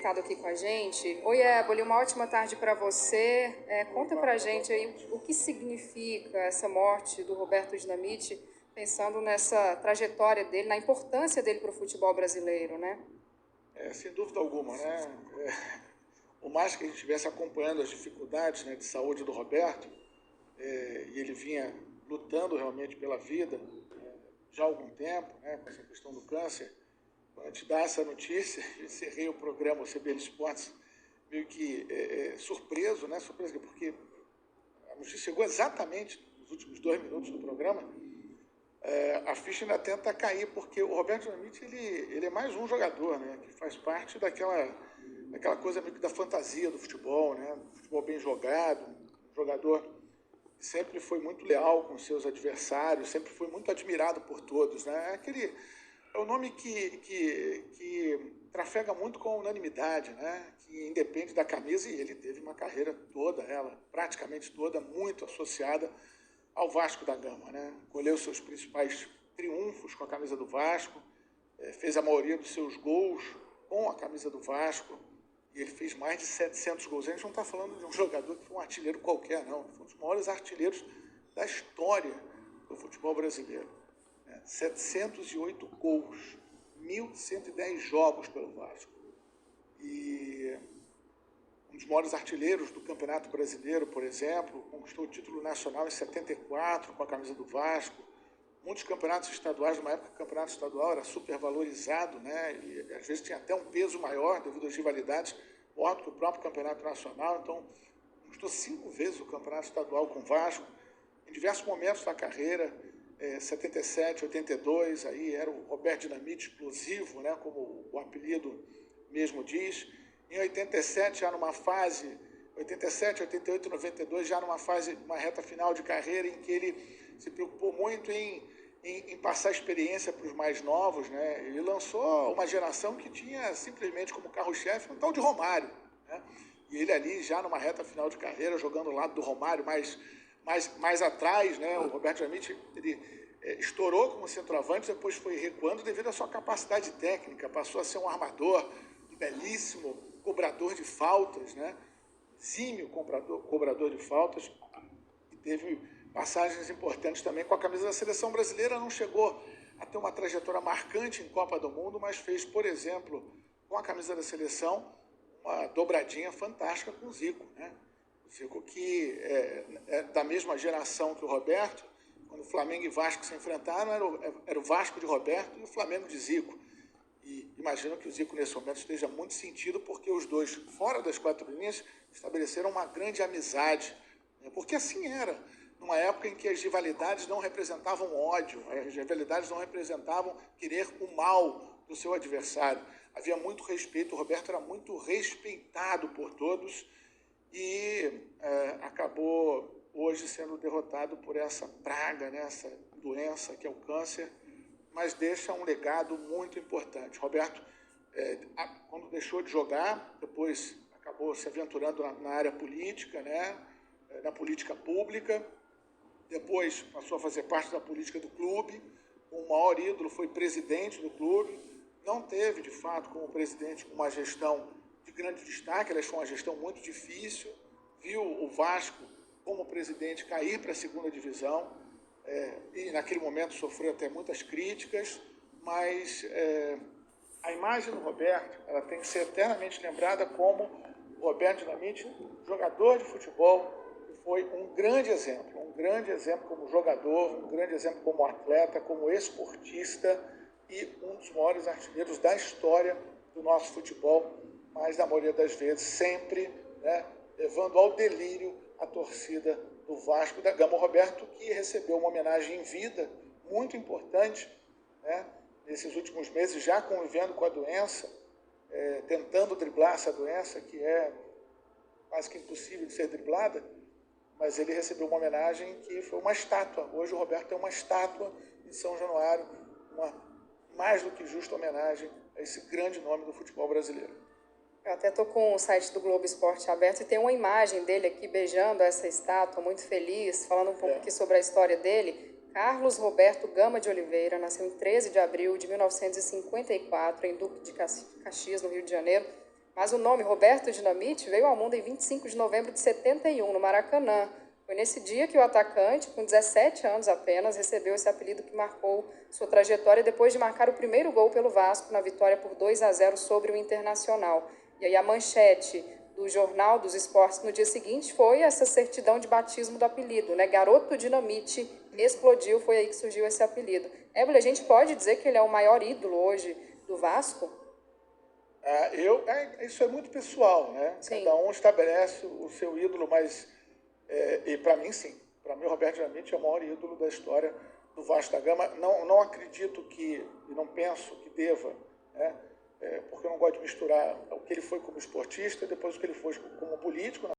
Aqui com a gente. Oi, Éboli, uma ótima tarde para você. Conta pra gente aí o que significa essa morte do Roberto Dinamite, pensando nessa trajetória dele, na importância dele para o futebol brasileiro, né? Sem dúvida alguma, né? Por mais que a gente estivesse acompanhando as dificuldades, né, de saúde do Roberto, e ele vinha lutando realmente pela vida já há algum tempo, né, com essa questão do câncer. Quando a gente dá essa notícia, eu encerrei o programa, o CBN Esportes, meio que surpreso, né? Surpreso porque a notícia chegou exatamente nos últimos 2 minutos do programa. A ficha ainda tenta cair, porque o Roberto Dinamite, ele é mais um jogador, né, que faz parte daquela coisa meio que da fantasia do futebol, né, futebol bem jogado, um jogador que sempre foi muito leal com seus adversários, sempre foi muito admirado por todos, né, é um nome que trafega muito com a unanimidade, né, que independe da camisa, e ele teve uma carreira toda, praticamente toda, muito associada ao Vasco da Gama, né? Colheu seus principais triunfos com a camisa do Vasco, fez a maioria dos seus gols com a camisa do Vasco, e ele fez mais de 700 gols. A gente não está falando de um jogador que foi um artilheiro qualquer, não. Foi um dos maiores artilheiros da história do futebol brasileiro. 708 gols, 1.110 jogos pelo Vasco. E um dos maiores artilheiros do Campeonato Brasileiro, por exemplo, conquistou o título nacional em 74 com a camisa do Vasco. Muitos campeonatos estaduais, numa época o campeonato estadual era super valorizado, né? E às vezes tinha até um peso maior devido às rivalidades, maior do que o próprio campeonato nacional. Então, conquistou 5 vezes o campeonato estadual com o Vasco, em diversos momentos da carreira, 77, 82, aí era o Roberto Dinamite explosivo, né? Como o apelido mesmo diz. Em 87, já numa fase, 87, 88, 92, já numa fase, uma reta final de carreira em que ele se preocupou muito em passar experiência para os mais novos, né? Ele lançou uma geração que tinha simplesmente como carro-chefe um tal de Romário, né? E ele ali, já numa reta final de carreira, jogando ao lado do Romário, mais atrás, né? O Roberto Dinamite, ele estourou como centroavante, depois foi recuando devido à sua capacidade técnica, passou a ser um armador, um belíssimo cobrador de faltas, né? Exímio cobrador de faltas, e teve passagens importantes também com a camisa da seleção brasileira. Não chegou a ter uma trajetória marcante em Copa do Mundo, mas fez, por exemplo, com a camisa da seleção, uma dobradinha fantástica com o Zico, né? O Zico, que é da mesma geração que o Roberto. Quando o Flamengo e Vasco se enfrentaram, era o Vasco de Roberto e o Flamengo de Zico. E imagino que o Zico, nesse momento, esteja muito sentido, porque os dois, fora das 4 linhas, estabeleceram uma grande amizade. Né? Porque assim era, numa época em que as rivalidades não representavam ódio, as rivalidades não representavam querer o mal do seu adversário. Havia muito respeito, o Roberto era muito respeitado por todos e acabou hoje sendo derrotado por essa praga, né? Essa doença que é o câncer, mas deixa um legado muito importante. Roberto, quando deixou de jogar, depois acabou se aventurando na área política, né? Na política pública, depois passou a fazer parte da política do clube, o maior ídolo foi presidente do clube, não teve, de fato, como presidente, uma gestão de grande destaque, ela foi uma gestão muito difícil, viu o Vasco, como presidente, cair para a segunda divisão, e naquele momento sofreu até muitas críticas, mas a imagem do Roberto, ela tem que ser eternamente lembrada como o Roberto Dinamite, jogador de futebol, que foi um grande exemplo como jogador, um grande exemplo como atleta, como esportista e um dos maiores artilheiros da história do nosso futebol, mas na maioria das vezes sempre, né, levando ao delírio a torcida do Vasco da Gama. O Roberto, que recebeu uma homenagem em vida muito importante, né, nesses últimos meses, já convivendo com a doença, tentando driblar essa doença, que é quase que impossível de ser driblada, mas ele recebeu uma homenagem que foi uma estátua. Hoje o Roberto é uma estátua em São Januário, uma mais do que justa homenagem a esse grande nome do futebol brasileiro. Eu até estou com o site do Globo Esporte aberto e tem uma imagem dele aqui beijando essa estátua, muito feliz, falando um pouco aqui sobre a história dele. Carlos Roberto Gama de Oliveira nasceu em 13 de abril de 1954 em Duque de Caxias, no Rio de Janeiro. Mas o nome Roberto Dinamite veio ao mundo em 25 de novembro de 71, no Maracanã. Foi nesse dia que o atacante, com 17 anos apenas, recebeu esse apelido que marcou sua trajetória depois de marcar o primeiro gol pelo Vasco na vitória por 2-0 sobre o Internacional. E aí a manchete do Jornal dos Esportes no dia seguinte foi essa certidão de batismo do apelido, né? Garoto Dinamite explodiu, foi aí que surgiu esse apelido. Ébole, a gente pode dizer que ele é o maior ídolo hoje do Vasco? Isso é muito pessoal, né? Sim. Cada um estabelece o seu ídolo, mas e para mim sim, para mim o Roberto Dinamite é o maior ídolo da história do Vasco da Gama. Não acredito que, e não penso que deva, né? Porque eu não gosto de misturar o que ele foi como esportista e depois o que ele foi como político.